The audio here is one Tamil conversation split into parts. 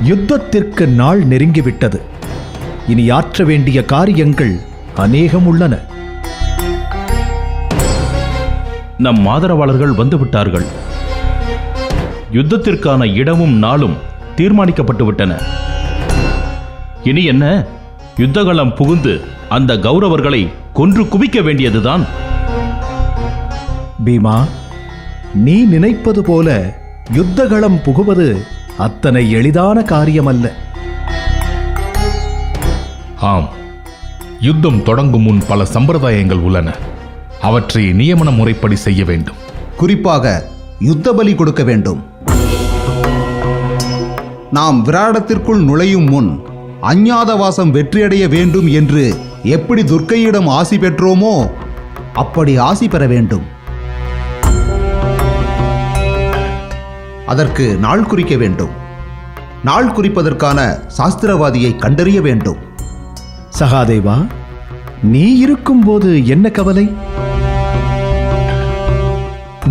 யுத்தத்திற்கு நாள் நெருங்கிவிட்டது. இனி ஆற்ற வேண்டிய காரியங்கள் அநேகம் உள்ளன. நம் ஆதரவாளர்கள் வந்துவிட்டார்கள். யுத்தத்திற்கான இடமும் நாளும் தீர்மானிக்கப்பட்டு விட்டன. இனி என்ன? யுத்தகளம் புகுந்து அந்த கௌரவர்களை கொன்று குவிக்க வேண்டியதுதான். பீமா, நீ நினைப்பது போல யுத்தகளம் புகுவது அத்தனை எளிதான காரியமல்ல. ஆம், யுத்தம் தொடங்கும் முன் பல சம்பிரதாயங்கள் உள்ளன. அவற்றை நியமன முறைப்படி செய்ய வேண்டும். குறிப்பாக யுத்த பலி கொடுக்க வேண்டும். நாம் விராடத்திற்குள் நுழையும் முன் அஞ்ஞாதவாசம் வெற்றியடைய வேண்டும் என்று எப்படி துர்க்கையிடம் ஆசி பெற்றோமோ அப்படி ஆசி பெற வேண்டும். அதற்கு நாள் குறிக்க வேண்டும். நாள் குறிப்பதற்கான சாஸ்திரவாதியை கண்டறிய வேண்டும். சகாதேவா, நீ இருக்கும்போது என்ன கவலை?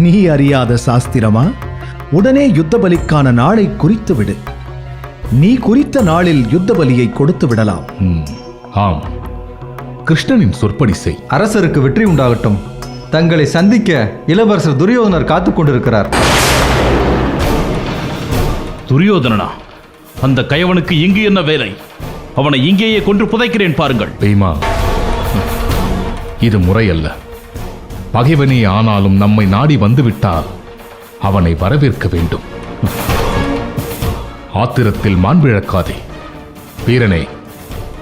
நீ அறியாத சாஸ்திரமா? உடனே யுத்த பலிக்கான நாளை குறித்து விடு. நீ குறித்த நாளில் யுத்த பலியை கொடுத்து விடலாம். ஆம், கிருஷ்ணனின் சொற்படி செய். அரசருக்கு வெற்றி உண்டாகட்டும். தங்களை சந்திக்க இளவரசர் துரியோதனர் காத்துக் கொண்டிருக்கிறார். துரியோதனனா? அந்த கயவனுக்கு இங்கு என்ன வேலை? அவனை இங்கேயே கொன்று புதைக்கிறேன் பாருங்கள். பீமா, இது முறையல்ல. பகைவனே ஆனாலும் நம்மை நாடி வந்துவிட்டால் அவனை வரவேற்க வேண்டும். ஆத்திரத்தில் மாண்பிழக்காதே. வீரனே,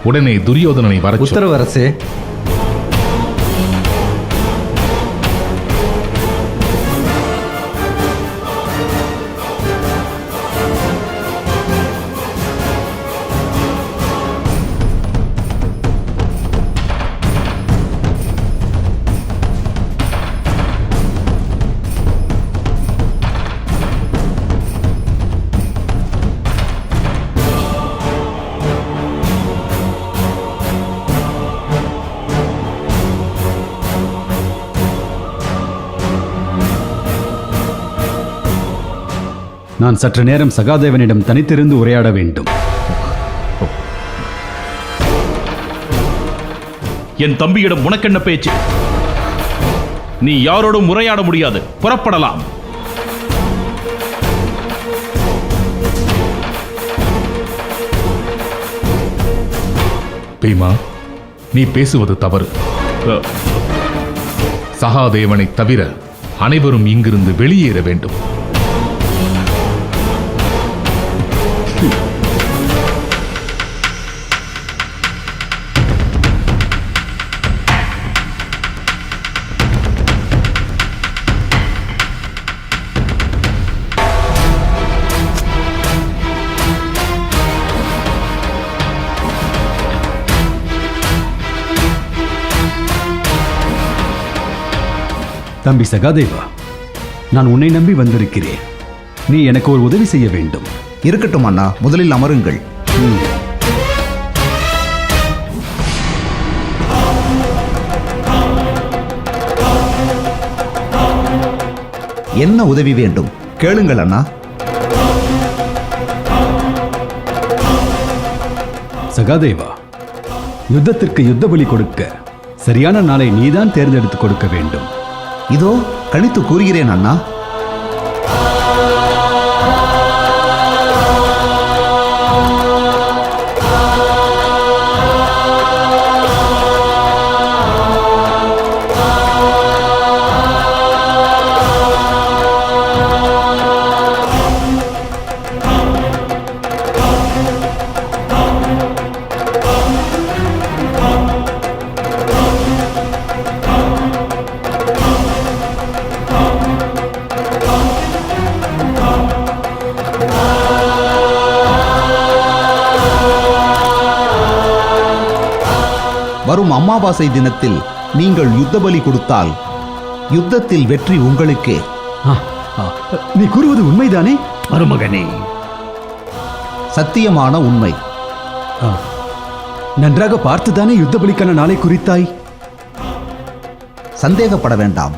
உடனே துரியோதனனை வர உத்தரவரசே. நான் சற்று நேரம் சகாதேவனிடம் தனித்திருந்து உரையாட வேண்டும். என் தம்பியிடம் உனக்கென்ன பேச்சு? நீ யாரோடும் உரையாட முடியாது. புறப்படலாம். பீமா, நீ பேசுவது தவறு. சகாதேவனை தவிர அனைவரும் இங்கிருந்து வெளியேற வேண்டும். தம்பி சகாதேவா, நான் உன்னை நம்பி வந்திருக்கிறேன். நீ எனக்கு ஒரு உதவி செய்ய வேண்டும். இருக்கட்டும் அண்ணா, முதலில் அமருங்கள். என்ன உதவி வேண்டும்? கேளுங்கள் அண்ணா. சகாதேவா, யுத்தத்திற்கு யுத்த பலி கொடுக்க சரியான நாளை நீதான் தேர்ந்தெடுத்து கொடுக்க வேண்டும். இதோ கணித்து கூறுகிறேன் அண்ணா. வரும் அமாவாசை தினத்தில் நீங்கள் யுத்த பலி கொடுத்தால் யுத்தத்தில் வெற்றி உங்களுக்கே. நீ கூறுவது உண்மைதானே மருமகனே? சத்தியமான உண்மை. நன்றாக பார்த்துதானே யுத்த பலிக்கான நாளை குறித்தாய்? சந்தேகப்பட வேண்டாம்.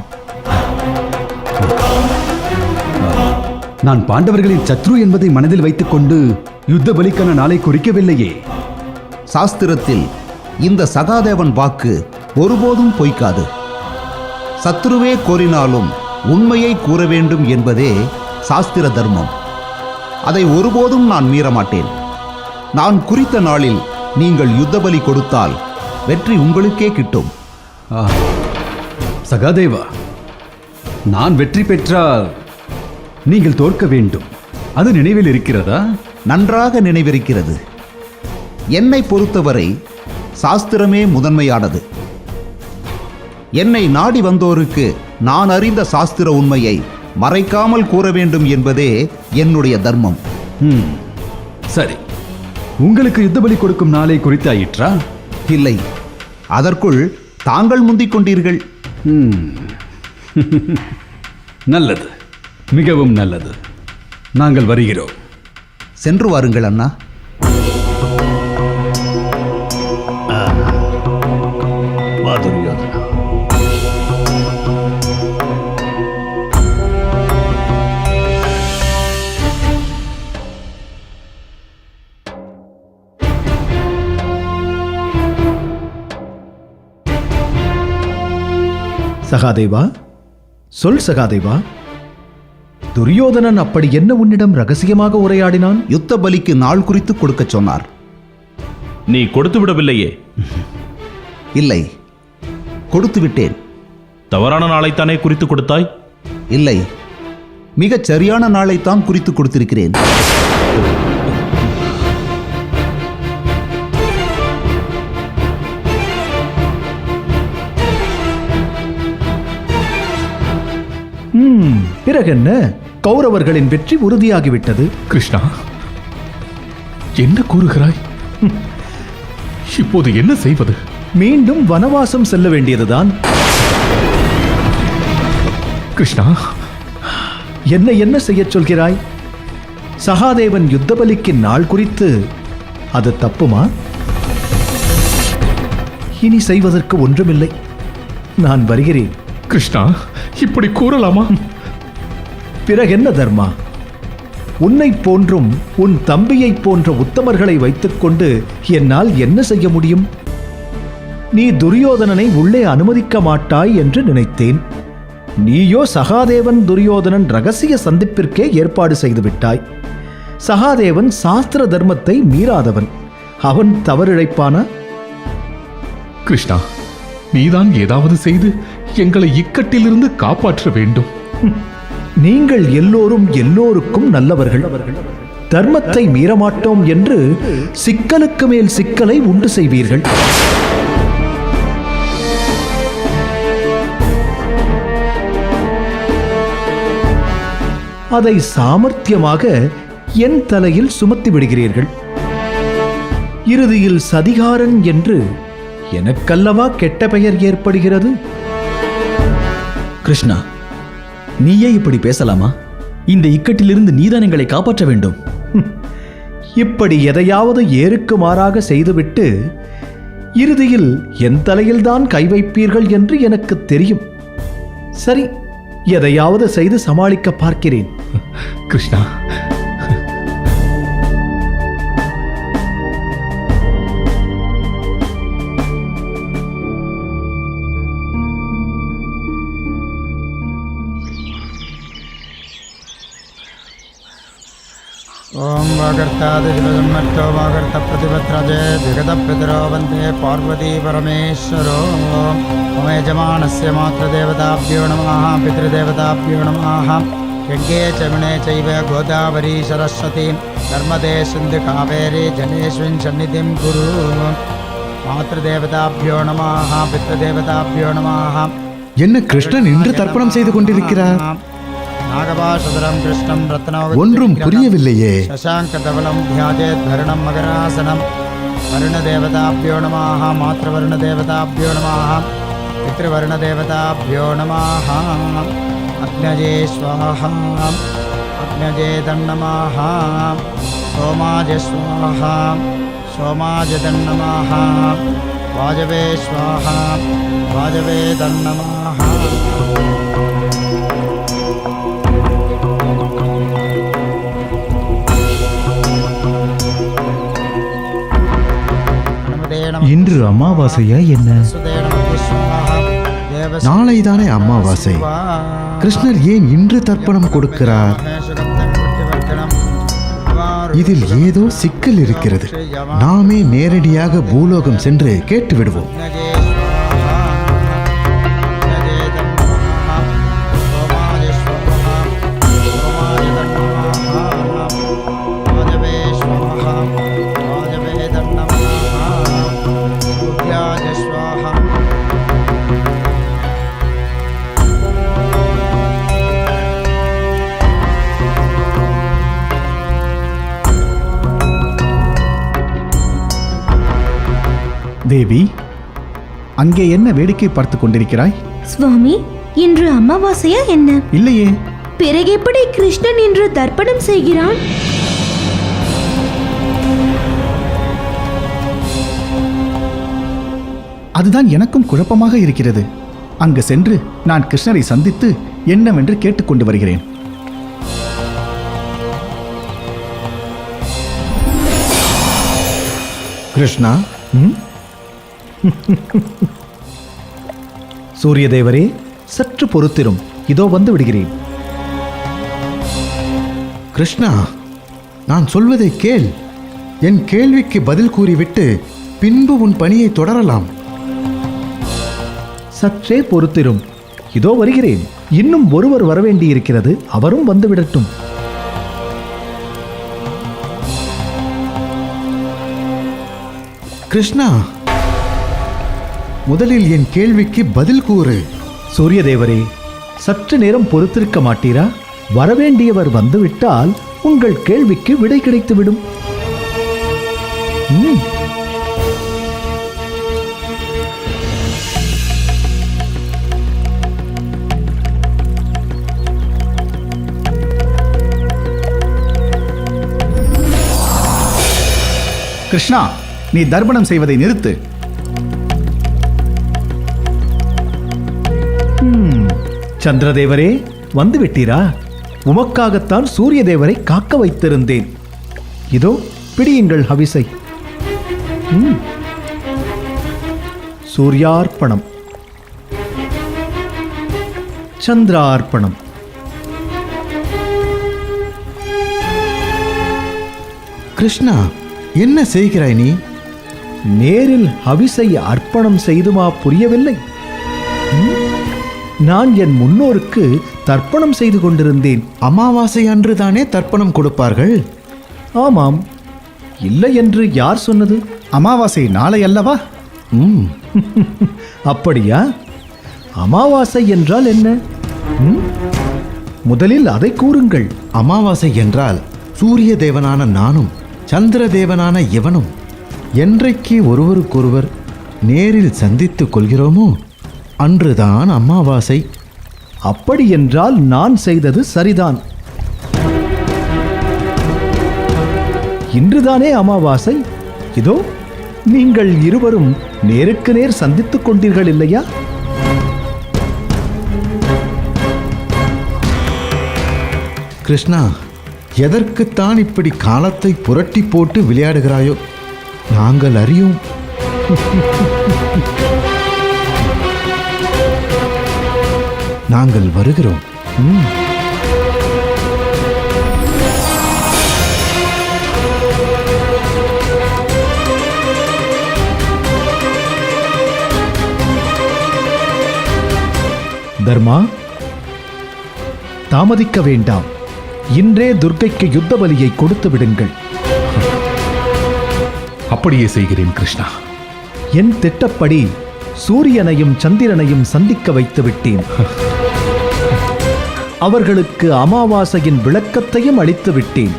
நான் பாண்டவர்களின் சத்ரு என்பதை மனதில் வைத்துக்கொண்டு யுத்த பலிக்கான நாளை குறிக்கவில்லையே. சாஸ்திரத்தில் இந்த சகாதேவன் வாக்கு ஒருபோதும் பொய்க்காது. சத்ருவே கோரினாலும் உண்மையை கூற வேண்டும் என்பதே சாஸ்திர தர்மம். அதை ஒருபோதும் நான் மீறமாட்டேன். நான் குறித்த நாளில் நீங்கள் யுத்த பலி கொடுத்தால் வெற்றி உங்களுக்கே கிட்டும். சகாதேவா, நான் வெற்றி பெற்றால் நீங்கள் தோற்க வேண்டும். அது நினைவில் இருக்கிறதா? நன்றாக நினைவிருக்கிறது. என்னை பொறுத்தவரை சாஸ்திரமே முதன்மையானது. என்னை நாடி வந்தோருக்கு நான் அறிந்த சாஸ்திர உண்மையை மறைக்காமல் கூற வேண்டும் என்பதே என்னுடைய தர்மம். சரி, உங்களுக்கு யுத்த பலி கொடுக்கும் நாளை குறித்தாயிற்றா? இல்லை, அதற்குள் தாங்கள் முந்திக் கொண்டீர்கள். நல்லது, மிகவும் நல்லது. நாங்கள் வருகிறோம். சென்று வாருங்கள் அண்ணா. வா துரியோதனா. சகாதேவா, சொல் சகாதேவா, துரியோதனன் அப்படி என்ன உன்னிடம் ரகசியமாக உரையாடினான்? யுத்த பலிக்கு நாள் குறித்து கொடுக்கச் சொன்னார். நீ கொடுத்து விடவில்லையே. இல்லை, கொடுத்து விட்டேன். தவறான நாளைத்தானே குறித்து கொடுத்தாய்? இல்லை, மிகச் சரியான நாளைத்தான் குறித்து கொடுத்திருக்கிறேன். பிறகென்ன, கௌரவர்களின் வெற்றி உறுதியாகிவிட்டது. கிருஷ்ணா, என்ன கூறுகிறாய்? இப்போது என்ன செய்வது? மீண்டும் வனவாசம் செல்ல வேண்டியதுதான். கிருஷ்ணா, என்ன செய்யச் சொல்கிறாய்? சகாதேவன் யுத்த பலிக்கு நாள் குறித்து அது தப்புமா? இனி செய்வதற்கு ஒன்றுமில்லை. நான் வருகிறேன். கிருஷ்ணா, இப்படி கூறலாமா? பிறகென்ன தர்மா? உன்னை போன்றும் உன் தம்பியை போன்ற உத்தமர்களை வைத்துக்கொண்டு என்னால் என்ன செய்ய முடியும்? நீ துரியோதனனை உள்ளே அனுமதிக்க மாட்டாய் என்று நினைத்தேன். நீயோ சகாதேவன் துரியோதனன் ரகசிய சந்திப்பிற்கே ஏற்பாடு செய்துவிட்டாய். சகாதேவன் சாஸ்திர தர்மத்தை மீறாதவன். அவன் தவறிழைப்பானா? கிருஷ்ணா, நீதான் ஏதாவது செய்து எங்களை இக்கட்டிலிருந்து காப்பாற்ற வேண்டும். நீங்கள் எல்லோரும் எல்லோருக்கும் நல்லவர்கள். தர்மத்தை மீறமாட்டோம் என்று சிக்கலுக்கு மேல் சிக்கலை உண்டு செய்வீர்கள். அதை சாமர்த்தியமாக என் தலையில் சுமத்தி விடுகிறீர்கள். இறுதியில் சதிகாரன் என்று எனக்கல்லவா கெட்ட பெயர் ஏற்படுகிறது. கிருஷ்ணா, நீயே இப்படி பேசலாமா? இந்த இக்கட்டிலிருந்து நீதான் எங்களை காப்பாற்ற வேண்டும். இப்படி எதையாவது ஏருக்கு மாறாக செய்துவிட்டு இறுதியில் என் தலையில்தான் கை வைப்பீர்கள் என்று எனக்கு தெரியும். சரி, எதையாவது செய்து சமாளிக்க பார்க்கிறேன். கிருஷ்ணா, ओम वागर्तादिशिवसम्मर्तो वागर्तप्रतिपत्रजे विगतप्रतिरो वन्दे पार्वती परमेश्वरो मम यजमानस्य मातृदेवताभ्यो नमः पितृदेवताभ्यो नमः यज्ञे चमणे चैव गोदावरी सरस्वती नर्मदे सिन्धु कावेरी जलेष्विन् सन्निधिं कुरु मातृदेवताभ्यो नमः पितृदेवताभ्यो नमः என்ன கிருஷ்ணன் இன்று தர்ப்பணம் செய்து கொண்டிருக்கிறார்? नागभाषधरं कृष्णं रत्नावती ஒன்றும் புரியவில்லையே. शशाङ्कधवलं ध्यायेत् भरणं मकरासनं वरुणदेवताभ्यो नमः मातृवर्णदेवताभ्यो नमः पितृवर्णदेवताभ्यो नमः अग्नये स्वाहा अग्नये तन्नमः सोमाय स्वाहा सोमाय तन्नमः वाजवे स्वाहा वाजवे तन्नमः அமாவாசையா என்ன? நாளைதானே அமாவாசை. கிருஷ்ணர் ஏன் இன்று தர்ப்பணம் கொடுக்கிறார்? இதில் ஏதோ சிக்கல் இருக்கிறது. நாமே நேரடியாக பூலோகம் சென்று கேட்டு விடுவோம். தேவி, அங்கே என்ன வேடிக்கை பார்த்து கொண்டிருக்கிறாய்? சுவாமி, இன்று அமாவாசையா என்ன? இல்லையே. பிறகு எப்படி கிருஷ்ணன் இன்று தர்ப்பணம் செய்கிறான்? அதுதான் எனக்கும் குழப்பமாக இருக்கிறது. அங்கு சென்று நான் கிருஷ்ணரை சந்தித்து என்னவென்று கேட்டுக்கொண்டு வருகிறேன். கிருஷ்ணா, சூரிய தேவரே, சற்று பொறுத்திரும். இதோ வந்து விடுகிறேன். கிருஷ்ணா, நான் சொல்வதை கேள். என் கேள்விக்கு பதில் கூறிவிட்டு பின்பு உன் பணியை தொடரலாம். சற்றே பொறுத்திரும். இதோ வருகிறேன். இன்னும் ஒருவர் வரவேண்டியிருக்கிறது. அவரும் வந்து விடட்டும். கிருஷ்ணா, முதலில் என் கேள்விக்கு பதில் கூறு. சூரிய தேவரே, சற்று நேரம் பொறுத்திருக்க மாட்டீரா? வரவேண்டியவர் வந்துவிட்டால் உங்கள் கேள்விக்கு விடை கிடைத்துவிடும். கிருஷ்ணா, நீ தர்ப்பணம் செய்வதை நிறுத்து. சந்திரதேவரே, வந்து விட்டீரா? உமக்காகத்தான் சூரிய தேவரை காக்க வைத்திருந்தேன். இதோ பிடியுங்கள் ஹவிசை. சூர்யார்ப்பணம், சந்திரார்ப்பணம். கிருஷ்ணா, என்ன செய்கிறாய் நீ? நேரில் ஹவிசை அர்ப்பணம் செய்துமா புரியவில்லை? நான் என் முன்னோருக்கு தர்ப்பணம் செய்து கொண்டிருந்தேன். அமாவாசை அன்று தானே தர்ப்பணம் கொடுப்பார்கள்? ஆமாம். இல்லை என்று யார் சொன்னது? அமாவாசை நாளை அல்லவா? அப்படியா? அமாவாசை என்றால் என்ன? முதலில் அதை கூறுங்கள். அமாவாசை என்றால் சூரிய தேவனான நானும் சந்திர தேவனான இவனும் என்றைக்கு ஒருவருக்கொருவர் நேரில் சந்தித்துக் கொள்கிறோமோ அன்றுதான் அமாவாசை. அப்படி என்றால் நான் செய்தது சரிதான். இன்றுதானே அமாவாசை. இதோ நீங்கள் இருவரும் நேருக்கு நேர் சந்தித்துக் கொண்டீர்கள் இல்லையா? கிருஷ்ணா, எதற்குத்தான் இப்படி காலத்தை புரட்டி போட்டு விளையாடுகிறாயோ? நாங்கள் அறியோம். நாங்கள் வருகிறோம். தர்மா, தாமதிக்க வேண்டாம். இன்றே துர்க்கைக்கு யுத்த பலியை கொடுத்து விடுங்கள். அப்படியே செய்கிறேன் கிருஷ்ணா. என் திட்டப்படி சூரியனையும் சந்திரனையும் சந்திக்க வைத்து விட்டேன். அவர்களுக்கு அமாவாசையின் விளக்கத்தையும் அளித்து விட்டேன்.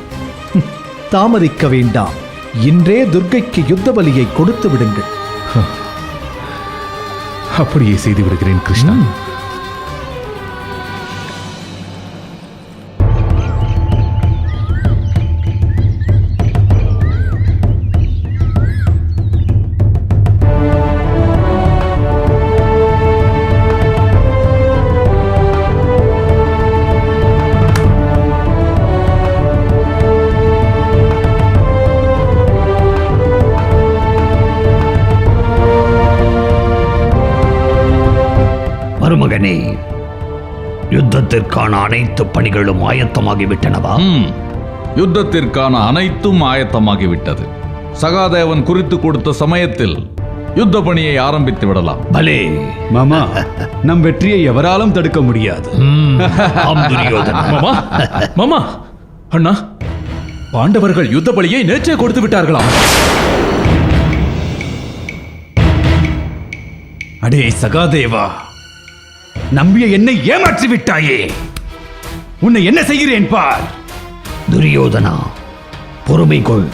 தாமதிக்க வேண்டாம். இன்றே துர்க்கைக்கு யுத்த பலியை கொடுத்து விடுங்கள். அப்படியே செய்து விடுகிறேன் கிருஷ்ணா. யுத்தத்திற்கான அனைத்து பணிகளும் ஆயத்தமாகிவிட்டனவா? யுத்தத்திற்கான அனைத்தும் ஆயத்தமாகிவிட்டது. சகாதேவன் குறித்து கொடுத்த சமயத்தில் யுத்த பணியை ஆரம்பித்து விடலாம். பலே மாமா, நம் வெற்றியை எவராலும் தடுக்க முடியாது. ஆம் துரியோதனா. மாமா மாமா அண்ணா, பாண்டவர்கள் யுத்த பலியை நேற்றே கொடுத்து விட்டார்களாம். அடே சகாதேவா, நம்பிய என்னை ஏமாற்றி விட்டாயே. உன்னை என்ன செய்கிறேன் பார். துரியோதனா, பொறுமை கொள்.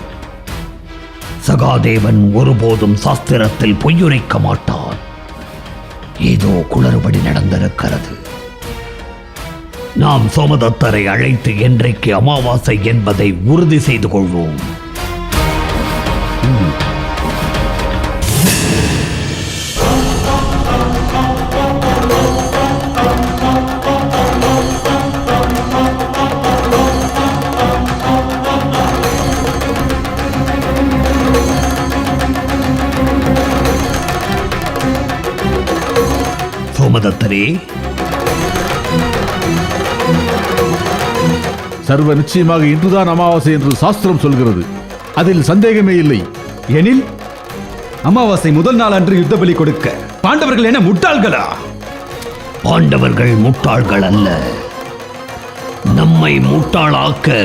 சகாதேவன் ஒருபோதும் சாஸ்திரத்தில் பொய்யுரைக்க மாட்டான். ஏதோ குளறுபடி நடந்திருக்கிறது. நாம் சோமதத்தரை அழைத்து என்றைக்கு அமாவாசை என்பதை உறுதி செய்து கொள்வோம். சோமதத்தரே, சர்வ நிச்சயமாக இன்றுதான் அமாவாசை என்று சாஸ்திரம் சொல்கிறது. அதில் சந்தேகமே இல்லை. எனில் அமாவாசை முதல் நாள் அன்று யுத்த பலி கொடுக்க பாண்டவர்கள் என்ன முட்டாள்களா? பாண்டவர்கள் முட்டாள்கள் அல்ல. நம்மை முட்டாளாக்க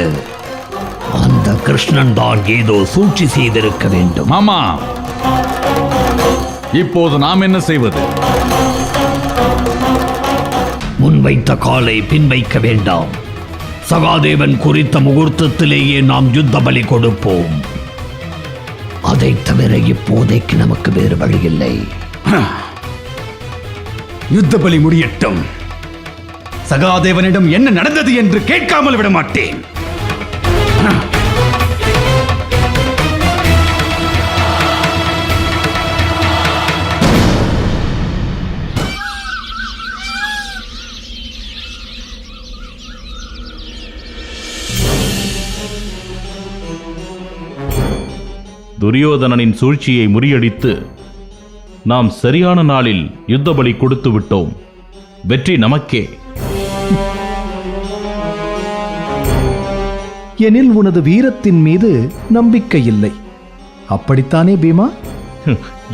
அந்த கிருஷ்ணன் தான் ஏதோ சூழ்ச்சி செய்திருக்க வேண்டும். மாமா, இப்போது நாம் என்ன செய்வது? முன்வைத்த காலை பின் வைக்க வேண்டாம். சகாதேவன் குறித்த முகூர்த்தத்திலேயே நாம் யுத்த பலி கொடுப்போம். அதை தவிர இப்போதைக்கு நமக்கு வேறு வழியில்லை. யுத்த பலி முடியட்டும். சகாதேவனிடம் என்ன நடந்தது என்று கேட்காமல் விட மாட்டேன். துரியோதனனின் சூழ்ச்சியை முறியடித்து நாம் சரியான நாளில் யுத்த பலி கொடுத்து விட்டோம். வெற்றி நமக்கே. எனில் உனது வீரத்தின் மீது நம்பிக்கை இல்லை, அப்படித்தானே பீமா?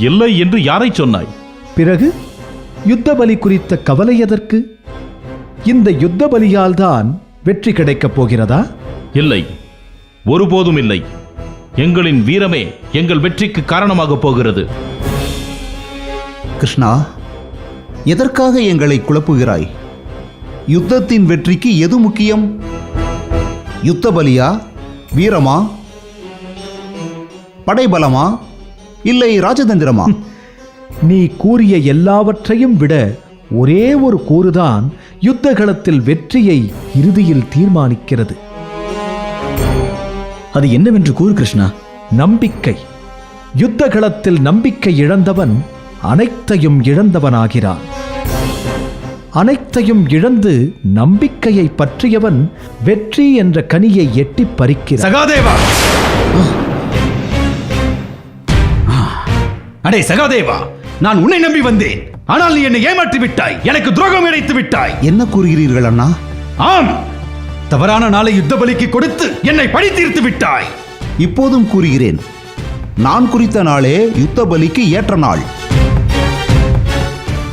இல்லை என்று யாரை சொன்னாய்? பிறகு யுத்த பலி குறித்த கவலை எதற்கு? இந்த யுத்த பலியால் தான் வெற்றி கிடைக்கப் போகிறதா? இல்லை, ஒருபோதும் இல்லை. எங்களின் வீரமே எங்கள் வெற்றிக்கு காரணமாக போகிறது. கிருஷ்ணா, எதற்காக எங்களை குழப்புகிறாய்? யுத்தத்தின் வெற்றிக்கு எது முக்கியம்? யுத்த பலியா, வீரமா, படைபலமா, இல்லை ராஜதந்திரமா? நீ கூறிய எல்லாவற்றையும் விட ஒரே ஒரு கூறுதான் யுத்தகளத்தில் வெற்றியை இறுதியில் தீர்மானிக்கிறது. அது என்னவென்று கூறு கிருஷ்ணா. நம்பிக்கை. யுத்தகளத்தில் நம்பிக்கை இழந்தவன் அனைத்தையும் இழந்தவனாகிறான். அனைத்தையும் இழந்து நம்பிக்கையை பற்றியவன் வெற்றி என்ற கனியை எட்டி பறிக்கிறான். சகாதேவா! அடே சகாதேவா, நான் உன்னை நம்பி வந்தேன். ஆனால் நீ என்னை ஏமாற்றி விட்டாய். எனக்கு துரோகம் இழைத்து விட்டாய். என்ன கூறுகிறீர்கள் அண்ணா? ஆம், தவறான நாளை யுத்த பலிக்கு கொடுத்து என்னை பழி தீர்த்து விட்டாய். இப்போதும் கூறுகிறேன், நான் குறித்த நாளே யுத்த பலிக்கு ஏற்ற நாள்.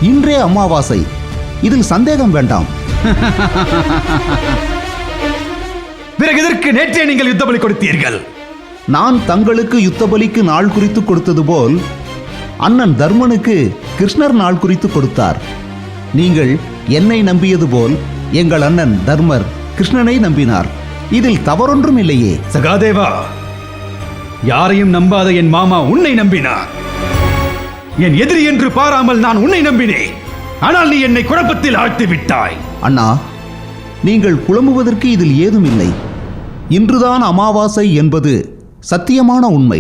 இன்றே அமாவாசை, இதில் சந்தேகம் வேண்டாம். பிறகு இதற்கு நேற்றே நீங்கள் யுத்த பலி கொடுத்தீர்கள். நான் தங்களுக்கு யுத்த பலிக்கு நாள் குறித்து கொடுத்தது போல் அண்ணன் தர்மனுக்கு கிருஷ்ணர் நாள் குறித்து கொடுத்தார். நீங்கள் என்னை நம்பியது போல் எங்கள் அண்ணன் தர்மர் கிருஷ்ணனை நம்பினார். இதில் தவறொன்றும் இல்லையே. சகாதேவா, யாரையும் நம்பாத என் மாமா உன்னை நம்பினார். என் எதிரி என்று பாராமல் நான் உன்னை நம்பினேன். ஆனால் நீ என்னை குழப்பத்தில் ஆழ்த்தி விட்டாய். அண்ணா, நீங்கள் குழம்புவதற்கு இதில் ஏதும் இல்லை. இன்றுதான் அமாவாசை என்பது சத்தியமான உண்மை.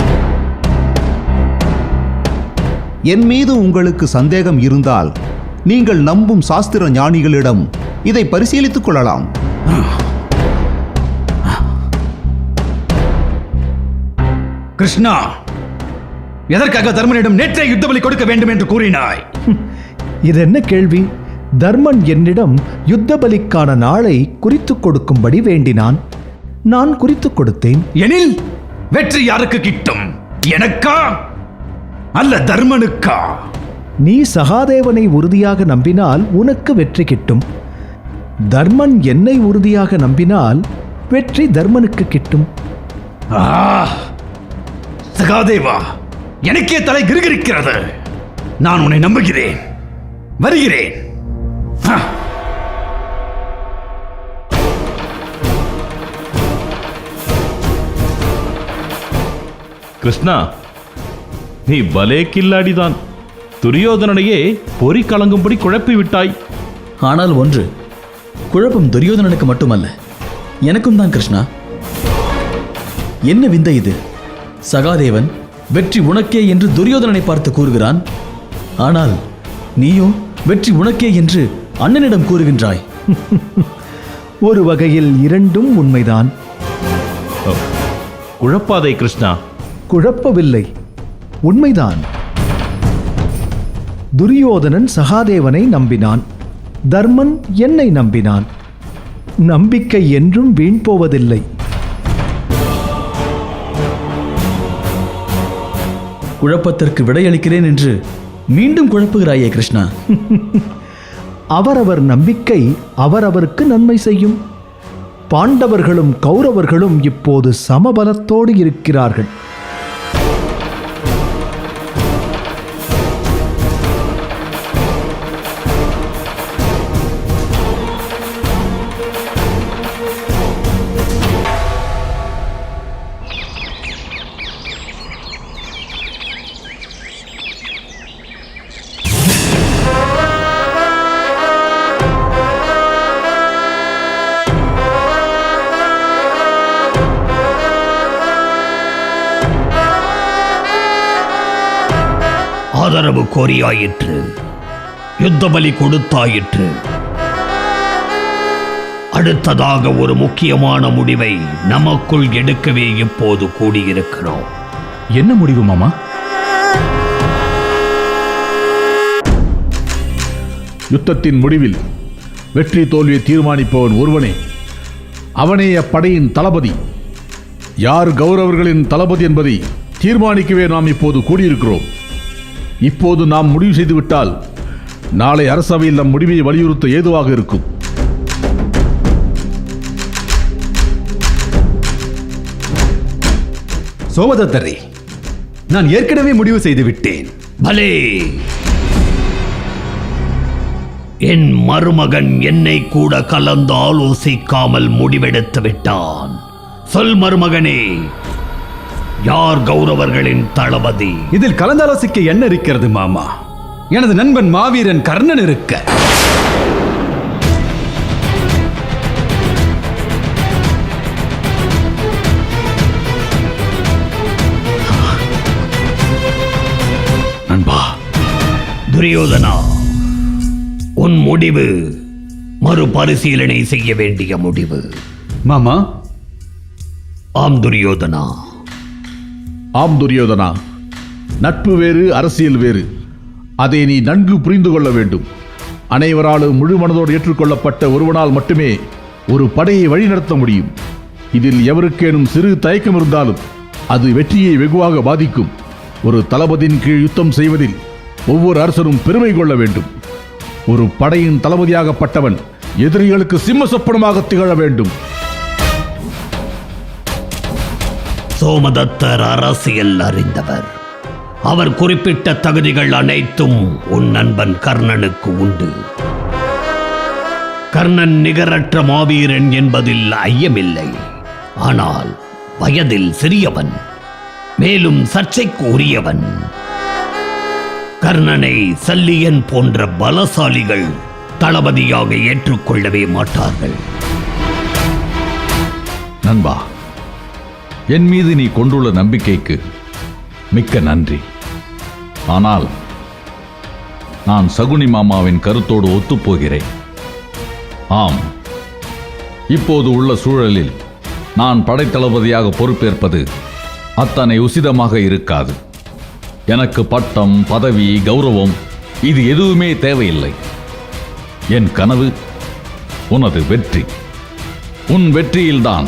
என் மீது உங்களுக்கு சந்தேகம் இருந்தால் நீங்கள் நம்பும் சாஸ்திர ஞானிகளிடம் இதை பரிசீலித்துக் கொள்ளலாம். கிருஷ்ணா, எதற்காக தர்மனிடம் நேற்றே யுத்த பலி கொடுக்க வேண்டும் என்று கூறினாய்? இது என்ன கேள்வி? தர்மன் என்னிடம் யுத்த பலிக்கான நாளை குறித்துக் கொடுக்கும்படி வேண்டினான். நான் குறித்துக் கொடுத்தேன். எனில் வெற்றி யாருக்கு கிட்டும்? எனக்கா அல்ல தர்மனுக்கா? நீ சகாதேவனை உறுதியாக நம்பினால் உனக்கு வெற்றி கிட்டும். தர்மன் என்னை உறுதியாக நம்பினால் வெற்றி தர்மனுக்கு கிட்டும். சகாதேவா, எனக்கே தலை கிறுகிறுக்கிறது. நான் உன்னை நம்புகிறேன், வருகிறேன். கிருஷ்ணா, நீ பலே கில்லாடிதான். துரியோதனனையே பொறி கலங்கும்படி குழப்பி விட்டாய். ஆனால் ஒன்று, குழப்பம் துரியோதனனுக்கு மட்டுமல்ல, எனக்கும் தான் கிருஷ்ணா. என்ன விந்தை இது? சகாதேவன் வெற்றி உனக்கே என்று துரியோதனனை பார்த்து கூறுகிறான். ஆனால் நீயோ வெற்றி உனக்கே என்று அண்ணனிடம் கூறுகின்றாய். ஒரு வகையில் இரண்டும் உண்மைதான். குழப்பாதே கிருஷ்ணா. குழப்பவில்லை, உண்மைதான். துரியோதனன் சகாதேவனை நம்பினான், தர்மன் என்னை நம்பினான். நம்பிக்கை என்றும் வீண் போவதில்லை. குழப்பத்திற்கு விடையளிக்கிறேன் என்று மீண்டும் குழப்புகிறாயே கிருஷ்ணா. அவரவர் நம்பிக்கை அவரவருக்கு நன்மை செய்யும். பாண்டவர்களும் கௌரவர்களும் இப்போது சமபலத்தோடு இருக்கிறார்கள். ஆதரவு கோரியாயிற்று, யுத்த பலி கொடுத்தாயிற்று. அடுத்ததாக ஒரு முக்கியமான முடிவை நமக்குள் எடுக்கவே இப்போது கூடியிருக்கிறோம். என்ன முடிவு மாமா? யுத்தத்தின் முடிவில் வெற்றி தோல்வியை தீர்மானிப்பவன் ஒருவனே. அவனே அப்படையின் தளபதி. யார் கௌரவர்களின் தளபதி என்பதை தீர்மானிக்கவே நாம் இப்போது கூடியிருக்கிறோம். இப்போது நாம் முடிவு செய்துவிட்டால் நாளை அரசவையில் நம் முடிவை வலியுறுத்த ஏதுவாக இருக்கும். சோமதத்தரே, நான் ஏற்கனவே முடிவு செய்து விட்டேன். பலே, என் மருமகன் என்னை கூட கலந்து ஆலோசிக்காமல் முடிவெடுத்து விட்டான். சொல் மருமகனே, யார் கௌரவர்களின் தளபதி? இதில் கலந்தாலோசிக்க என்ன இருக்கிறது மாமா? எனது நண்பன் மாவீரன் கர்ணன் இருக்க. நண்பா. துரியோதனா, உன் முடிவு மறுபரிசீலனை செய்ய வேண்டிய முடிவு. மாமா. ஆம் துரியோதனா. ஆம் துரியோதனா, நட்பு வேறு, அரசியல் வேறு. அதை நீ நன்கு புரிந்து கொள்ள வேண்டும். அனைவராலும் முழு மனதோடு ஏற்றுக்கொள்ளப்பட்ட ஒருவனால் மட்டுமே ஒரு படையை வழிநடத்த முடியும். இதில் எவருக்கேனும் சிறு தயக்கம் இருந்தாலும் அது வெற்றியை வெகுவாக பாதிக்கும். ஒரு தளபதியின் கீழ் யுத்தம் செய்வதில் ஒவ்வொரு அரசரும் பெருமை கொள்ள வேண்டும். ஒரு படையின் தளபதியாகப்பட்டவன் எதிரிகளுக்கு சிம்ம சொப்பனமாக திகழ வேண்டும். சோமதத்தர் அரசியல் அறிந்தவர். அவர் குறிப்பிட்ட தகுதிகள் அனைத்தும் உன் நண்பன் கர்ணனுக்கு உண்டு. கர்ணன் நிகரற்ற மாவீரன் என்பதில் ஐயமில்லை. ஆனால் வயதில் சிறியவன், மேலும் சர்ச்சைக்கு உரியவன். கர்ணனை சல்லியன் போன்ற பலசாலிகள் தளபதியாக ஏற்றுக்கொள்ளவே மாட்டார்கள். நண்பா, என் மீது நீ கொண்டுள்ள நம்பிக்கைக்கு மிக்க நன்றி. ஆனால் நான் சகுனி மாமாவின் கருத்தோடு ஒத்துப்போகிறேன். ஆம், இப்போது உள்ள சூழலில் நான் படைத்தளபதியாக பொறுப்பேற்பது அத்தனை உசிதமாக இருக்காது. எனக்கு பட்டம், பதவி, கௌரவம் இது எதுவுமே தேவையில்லை. என் கனவு உனது வெற்றி. உன் வெற்றியில்தான்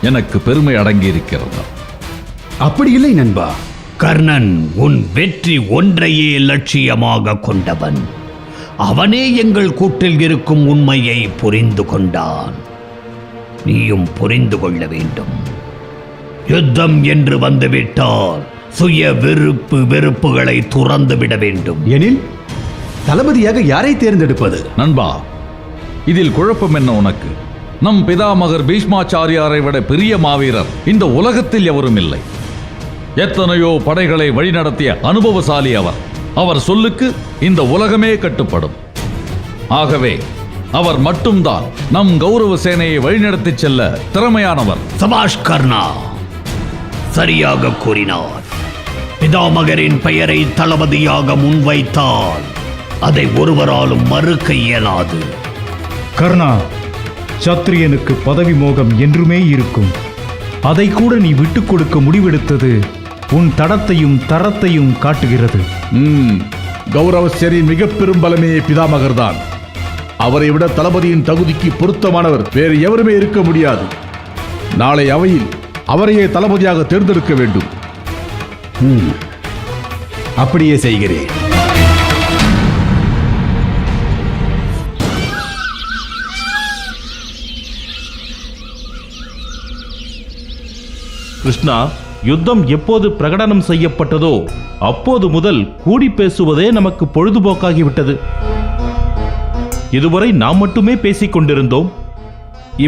எனக்கு பெருமை அடங்கியிருக்கிறது. அப்படி இல்லை நண்பா. கர்ணன் உன் வெற்றி ஒன்றையே லட்சியமாக கொண்டவன். அவனே எங்கள் கூட்டில் இருக்கும் உண்மையை புரிந்து கொண்டான். நீயும் புரிந்து கொள்ள வேண்டும். யுத்தம் என்று வந்துவிட்டால் சுய வெறுப்புகளை துறந்து விட வேண்டும். எனில் தளபதியாக யாரை தேர்ந்தெடுப்பது? நண்பா, இதில் குழப்பம் என்ன உனக்கு? நம் பிதாமகர் பீஷ்மாச்சாரியாரை விட பெரிய மாவீரர் இந்த உலகத்தில் எவரும் இல்லை. எத்தனையோ படைகளை வழிநடத்திய அனுபவசாலி அவர். அவர் சொல்லுக்கு இந்த உலகமே கட்டுப்படும். ஆகவே அவர் மட்டும்தான் நம் கௌரவ சேனையை வழிநடத்தி செல்ல திறமையானவர். சபாஷ் கர்ணா, சரியாக கூறினார். பிதாமகரின் பெயரை தளபதியாக முன்வைத்தால் அதை ஒருவராலும் மறுக்க இயலாது. கர்ணா, சத்திரியனுக்கு பதவி மோகம் என்றுமே இருக்கும். அதை கூட நீ விட்டுக் கொடுக்க முடிவெடுத்தது உன் தடத்தையும் தரத்தையும் காட்டுகிறது. கௌரவ சேனையின் மிக பெரும் பலமே பிதாமகர்தான். அவரை விட தளபதியின் தகுதிக்கு பொருத்தமானவர் வேறு எவருமே இருக்க முடியாது. நாளை அவையில் அவரையே தளபதியாக தேர்ந்தெடுக்க வேண்டும். அப்படியே செய்கிறேன். கிருஷ்ணா, யுத்தம் எப்போது பிரகடனம் செய்யப்பட்டதோ அப்போது முதல் கூடி பேசுவதே நமக்கு பொழுதுபோக்காகிவிட்டது. இதுவரை நாம் மட்டுமே பேசிக் கொண்டிருந்தோம்.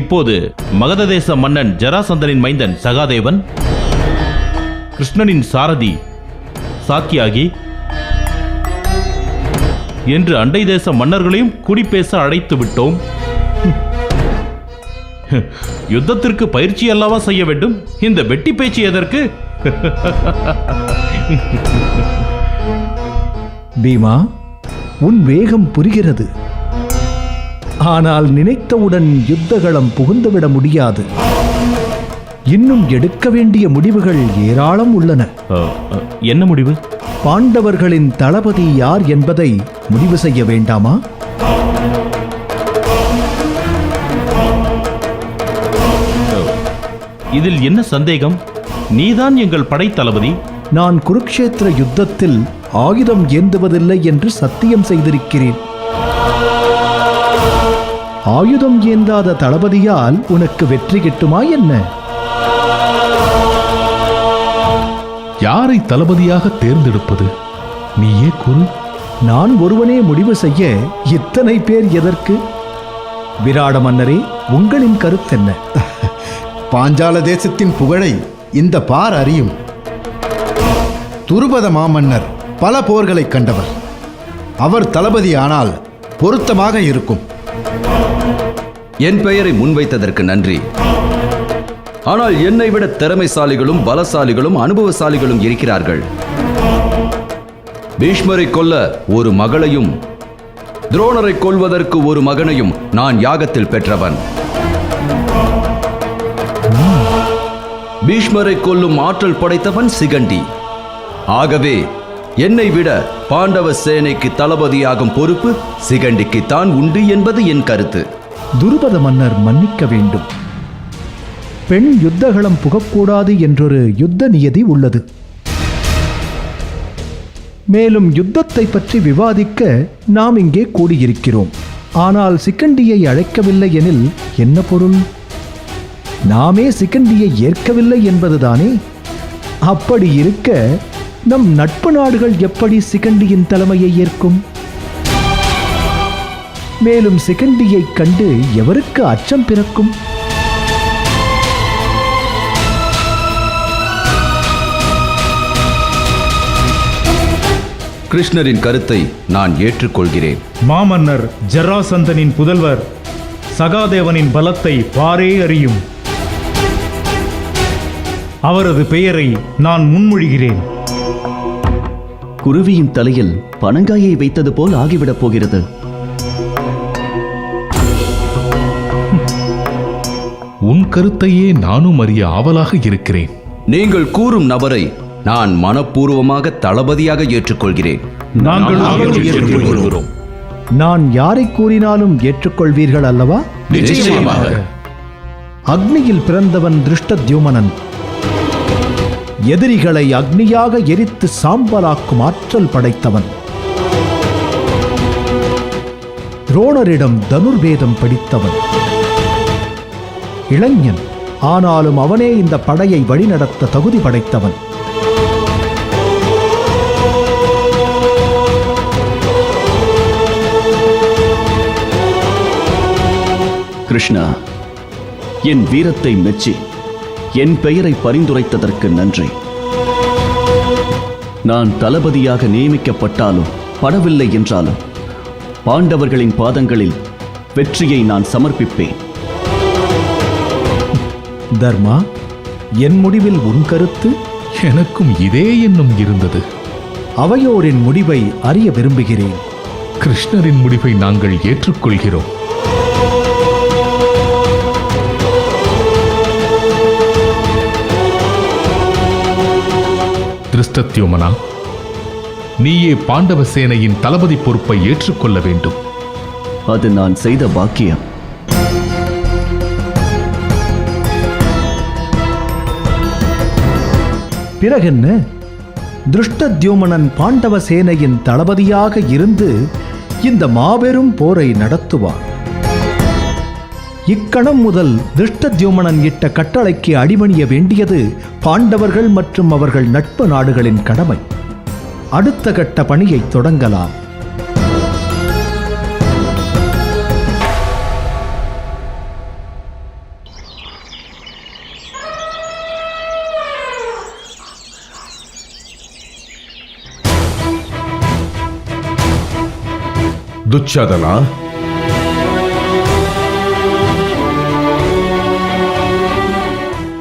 இப்போது மகத தேச மன்னன் ஜராசந்தனின் மைந்தன் சகாதேவன், கிருஷ்ணனின் சாரதி சாக்கியாகி என்று அண்டை தேச மன்னர்களையும் கூடிப்பேச அழைத்து விட்டோம். யுத்தத்திற்கு பயிற்சி அல்லவா செய்ய வேண்டும்? இந்த வெட்டி பேச்சு எதற்கு? பீமா, உன் வேகம் புரிகிறது. ஆனால் நினைத்தவுடன் யுத்தகளம் புகுந்துவிட முடியாது. இன்னும் எடுக்க வேண்டிய முடிவுகள் ஏராளம் உள்ளன. என்ன முடிவு? பாண்டவர்களின் தளபதி யார் என்பதை முடிவு செய்ய வேண்டாமா? இதில் என்ன சந்தேகம்? நீதான் எங்கள் படை தளபதி. நான் குருக்ஷேத்திர யுத்தத்தில் ஆயுதம் ஏந்துவதில்லை என்று சத்தியம் செய்திருக்கிறேன். ஆயுதம் ஏந்தாத தளபதியால் உனக்கு வெற்றி கிட்டுமா என்ன? யாரை தளபதியாக தேர்ந்தெடுப்பது? நீயே கூறு. நான் ஒருவனே முடிவு செய்ய இத்தனை பேர் எதற்கு? விராட மன்னரே, உங்களின் கருத்தென்ன? பாஞ்சால தேசத்தின் புகழை இந்த பார் அறியும். துருபத மாமன்னர் பல போர்களை கண்டவர். அவர் தளபதி ஆனால் பொருத்தமாக இருக்கும். என் பெயரை முன்வைத்ததற்கு நன்றி. ஆனால் என்னை விட திறமைசாலிகளும் பலசாலிகளும் அனுபவசாலிகளும் இருக்கிறார்கள். பீஷ்மரை கொல்ல ஒரு மகளையும் துரோணரை கொல்வதற்கு ஒரு மகனையும் நான் யாகத்தில் பெற்றவன். பீஷ்மரை கொல்லும் ஆற்றல் படைத்தவன் சிகண்டி. ஆகவே என்னை விட பாண்டவ சேனைக்கு தளபதியாகும் பொறுப்பு சிகண்டிக்கு தான் உண்டு என்பது என் கருத்து. துருபத மன்னர் மன்னிக்க வேண்டும். பெண் யுத்தகளம் புகக்கூடாது என்றொரு யுத்த நியதி உள்ளது. மேலும் யுத்தத்தை பற்றி விவாதிக்க நாம் இங்கே கூடியிருக்கிறோம். ஆனால் சிகண்டியை அழைக்கவில்லை எனில் என்ன பொருள்? நாமே சிகண்டியை ஏற்கவில்லை என்பதுதானே? அப்படி இருக்க நம் நட்பு நாடுகள் எப்படி சிகண்டியின் தலைமையை ஏற்கும்? மேலும் சிகண்டியை கண்டு எவருக்கு அச்சம் பிறக்கும்? கிருஷ்ணரின் கருத்தை நான் ஏற்றுக்கொள்கிறேன். மாமன்னர் ஜராசந்தனின் புதல்வர் சகாதேவனின் பலத்தை பாரே அறியும். அவரது பெயரை நான் முன்மொழிகிறேன். குருவியின் தலையில் பனங்காயை வைத்தது போல் ஆகிவிடப் போகிறது. உன் கருத்தையே நானும் அறிய ஆவலாக இருக்கிறேன். நீங்கள் கூறும் நபரை நான் மனப்பூர்வமாக தளபதியாக ஏற்றுக்கொள்கிறேன். நாங்கள் ஏற்றுக்கொள்கிறோம். நான் யாரை கூறினாலும் ஏற்றுக்கொள்வீர்கள் அல்லவா? நிச்சயமாக. அக்னியில் பிறந்தவன் திருஷ்டத்யுமனன். எதிரிகளை அக்னியாக எரித்து சாம்பலாக்கும் ஆற்றல் படைத்தவன். துரோணரிடம் தனுர்வேதம் படித்தவன். இளைஞன், ஆனாலும் அவனே இந்த படையை வழிநடத்த தகுதி படைத்தவன். கிருஷ்ணா, என் வீரத்தை மெச்சி என் பெயரை பரிந்துரைத்ததற்கு நன்றி. நான் தளபதியாக நியமிக்கப்பட்டாலும் படவில்லை என்றாலும் பாண்டவர்களின் பாதங்களில் வெற்றியை நான் சமர்ப்பிப்பேன். தர்மா, என் முடிவில் உன் கருத்து? எனக்கும் இதே எண்ணம் இருந்தது. அவையோரின் முடிவை அறிய விரும்புகிறேன். கிருஷ்ணரின் முடிவை நாங்கள் ஏற்றுக்கொள்கிறோம். திருஷ்டத்யுமனா, நீயே பாண்டவ சேனையின் தளபதி பொறுப்பை ஏற்றுக்கொள்ள வேண்டும். அது நான் செய்த பாக்கியம். பிறகென்ன? திருஷ்டத்யுமனன் பாண்டவ சேனையின் தளபதியாக இருந்து இந்த மாபெரும் போரை நடத்துவான். இக்கணம் முதல் திருஷ்டத்யுமனன் இட்ட கட்டளைக்கு அடிபணிய வேண்டியது பாண்டவர்கள் மற்றும் அவர்கள் நட்பு நாடுகளின் கடமை. அடுத்த கட்ட பணியை தொடங்கலாம். துச்சாதனா,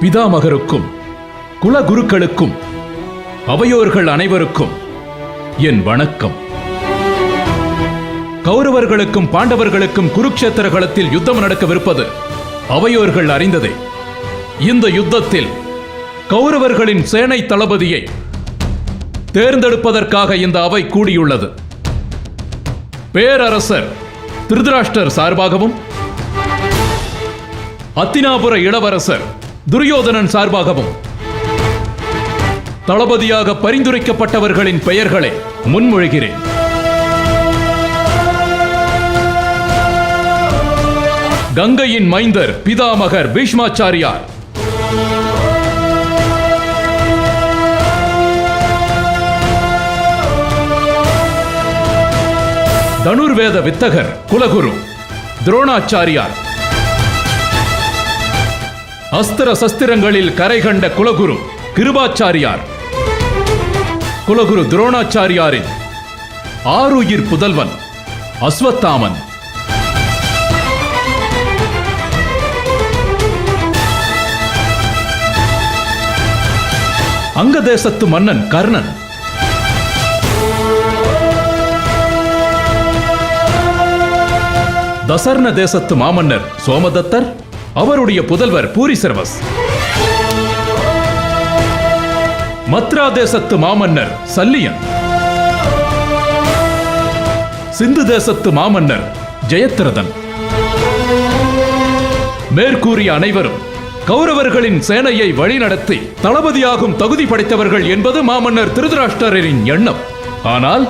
பிதாமகருக்கும் குலகுருக்களுக்கும் அவையோர்கள் அனைவருக்கும் என் வணக்கம். கௌரவர்களுக்கும் பாண்டவர்களுக்கும் குருக்ஷேத்திர களத்தில் யுத்தம் நடக்கவிருப்பது அவையோர்கள் அறிந்ததே. இந்த யுத்தத்தில் கௌரவர்களின் சேனை தளபதியை தேர்ந்தெடுப்பதற்காக இந்த அவை கூடியுள்ளது. பேரரசர் திருதராஷ்டர் சார்பாகவும் அத்தினாபுர இளவரசர் துரியோதனன் சார்பாகவும் தளபதியாக பரிந்துரைக்கப்பட்டவர்களின் பெயர்களை முன்மொழிகிறேன். கங்கையின் மைந்தர் பிதாமகர் பீஷ்மாச்சாரியார், தனுர்வேத வித்தகர் குலகுரு துரோணாச்சாரியார், அஸ்திர சஸ்திரங்களில் கரை கண்ட குலகுரு கிருபாச்சாரியார், குலகுரு துரோணாச்சாரியாரின் ஆருயிர் புதல்வன் அஸ்வத்தாமன், அங்க தேசத்து மன்னன் கர்ணன், தசர்ண தேசத்து மாமன்னர் சோமதத்தர், அவருடைய புதல்வர் பூரிசர்வஸ், மத்ரா தேசத்து மாமன்னர் சல்லியன், சிந்து தேசத்து மாமன்னர் ஜெயத்ரதன். மேற்கூறிய அனைவரும் கௌரவர்களின் சேனையை வழிநடத்தி தளபதியாகும் தகுதி படைத்தவர்கள் என்பது மாமன்னர் திருதராஷ்டிரரின் எண்ணம். ஆனால்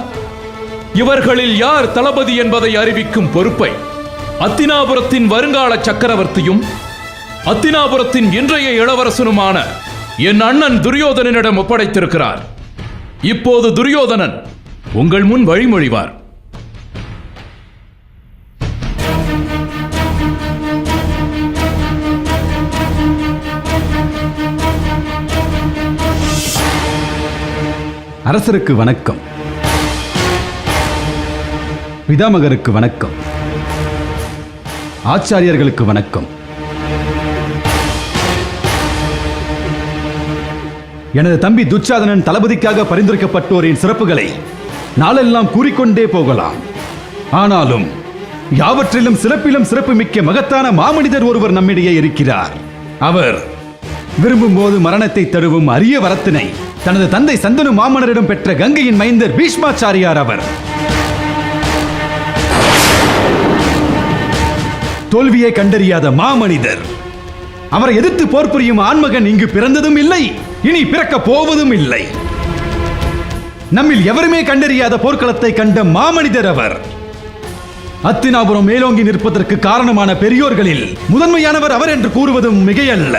இவர்களில் யார் தளபதி என்பதை அறிவிக்கும் பொறுப்பை அத்தினாபுரத்தின் வருங்கால சக்கரவர்த்தியும் அத்தினாபுரத்தின் இன்றைய இளவரசனுமான என் அண்ணன் துரியோதனனிடம் ஒப்படைத்திருக்கிறார். இப்போது துரியோதனன் உங்கள் முன் வழிமொழிவார். அரசருக்கு வணக்கம். பிதாமகருக்கு வணக்கம். ஆச்சாரியர்களுக்கு வணக்கம். எனது தம்பி துச்சாதனன் தளபதிக்காக பரிந்துரைக்கப்பட்டோரின் சிறப்புகளை நாளெல்லாம் கூறிக்கொண்டே போகலாம். ஆனாலும் யாவற்றிலும் சிறப்பிலும் சிறப்பு மிக்க மகத்தான மாமனிதர் ஒருவர் நம்மிடையே இருக்கிறார். அவர் விரும்பும் போது மரணத்தை தழுவும் அரிய வரத்தினை தனது தந்தை சந்தனு மாமன்னரிடம் பெற்ற கங்கையின் மைந்தர் பீஷ்மாச்சாரியார். அவர் தோல்வியை கண்டறியாத மாமனிதர். அவரை எதிர்த்து போர் புரியும் ஆண்மகன் இங்கு பிறந்ததும் இல்லை, இனி பிறக்க போவதும் இல்லை. நம்மில் எவருமே கண்டறியாத போர்க்களத்தை கண்ட மாமனிதர் அவர். அத்தினாபுரம் மேலோங்கி நிற்பதற்கு காரணமான பெரியோர்களில் முதன்மையானவர் அவர் என்று கூறுவதும் மிகையல்ல.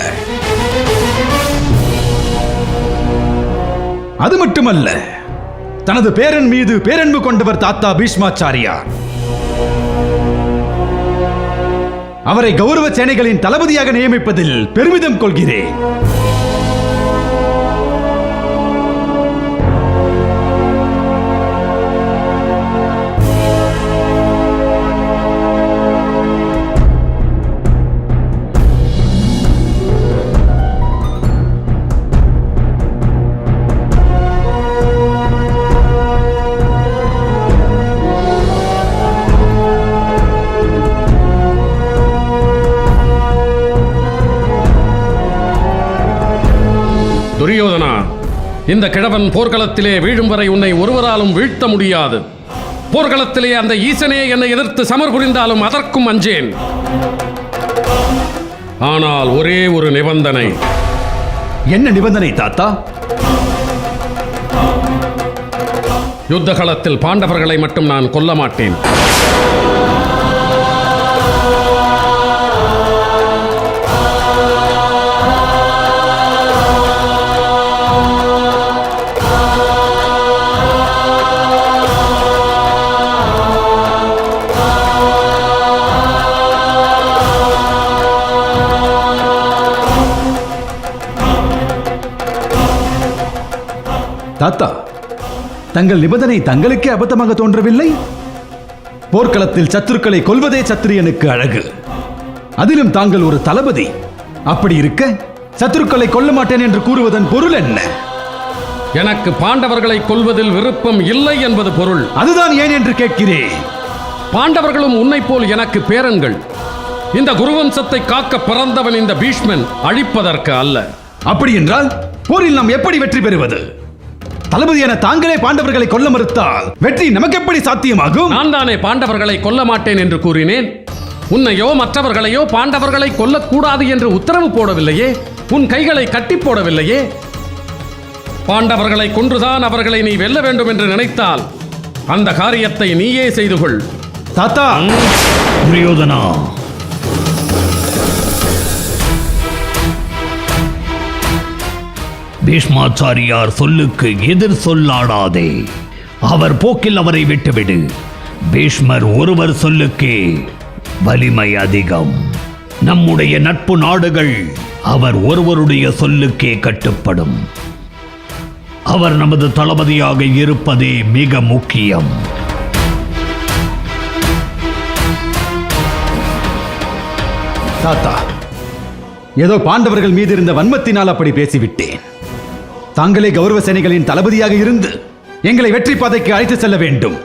அது மட்டுமல்ல, தனது பேரன் மீது பேரன்பு கொண்டவர் தாத்தா பீஷ்மாச்சாரியார். அவரை கௌரவ சேனைகளின் தளபதியாக நியமிப்பதில் பெருமிதம் கொள்கிறேன். துரியோதனா, இந்த கிழவன் போர்க்களத்திலே வீழும் வரை உன்னை ஒருவராலும் வீழ்த்த முடியாது. போர்க்களத்திலே அந்த ஈசனே என்னை எதிர்த்து சமர் புரிந்தாலும் அதற்கும் அஞ்சேன். ஆனால் ஒரே ஒரு நிபந்தனை. என்ன நிபந்தனை தாத்தா? யுத்த களத்தில் பாண்டவர்களை மட்டும் நான் கொல்ல மாட்டேன். தாத்தா, தங்கள் நிபந்தனை தங்களுக்கே அபத்தமாக தோன்றவில்லை? போர்க்களத்தில் சத்துருக்களை கொல்வதே சத்திரியனுக்கு அழகு. அதிலும் தாங்கள் ஒரு தளபதி. அப்படி இருக்க சத்துருக்களை கொல்ல மாட்டேன் என்று கூறுவதன் பொருள் என்ன? எனக்கு பாண்டவர்களை கொல்வதில் விருப்பம் இல்லை என்பது பொருள். அதுதான் ஏன் என்று கேட்கிறேன். பாண்டவர்களும் உன்னை போல் எனக்கு பேரன்கள். இந்த குருவம்சத்தை காக்க பிறந்தவன் இந்த பீஷ்மன், அழிப்பதற்கு அல்ல. அப்படி என்றால் போரில் நாம் எப்படி வெற்றி பெறுவது? தளபதி என தாங்களே பாண்டவர்களை கொல்ல மறுத்தால் வெற்றி நமக்கு எப்படி சாத்தியமாகும்? நான் தானே பாண்டவர்களை கொல்ல மாட்டேன் என்று கூறினேன். உன்னையோ மற்றவர்களையோ பாண்டவர்களை கொல்லக்கூடாது என்று உத்தரவு போடவில்லையே, உன் கைகளை கட்டி போடவில்லையே. பாண்டவர்களை கொன்றுதான் அவர்களை நீ வெல்ல வேண்டும் என்று நினைத்தால் அந்த காரியத்தை நீயே செய்து கொள். தாத்தா, துரியோதனா, பீஷ்மாச்சாரியார் சொல்லுக்கு எதிர் சொல்லாடாதே. அவர் போக்கில் அவரை விட்டுவிடு. பீஷ்மர் ஒருவர் சொல்லுக்கே வலிமை அதிகம். நம்முடைய நட்பு நாடுகள் அவர் ஒருவருடைய சொல்லுக்கே கட்டுப்படும். அவர் நமது தளபதியாக இருப்பதே மிக முக்கியம். தாத்தா, ஏதோ பாண்டவர்கள் மீது இருந்த வன்மத்தினால் அப்படி பேசிவிட்டேன். தாங்களே கௌரவ சேனைகளின் தளபதியாக இருந்து எங்களை வெற்றி பாதைக்கு அழைத்து செல்ல வேண்டும்.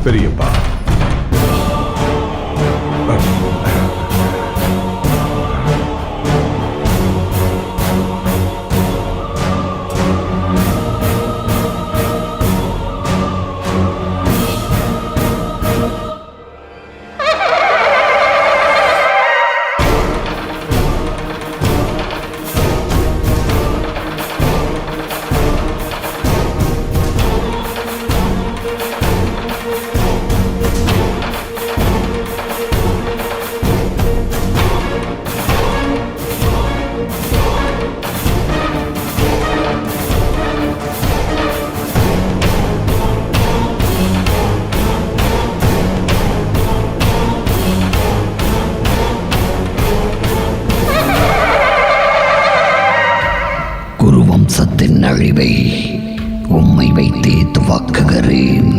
பெரியப்பா, வம்சத்தின் அழிவை உம்மை வைத்தே துவக்குகிறேன்.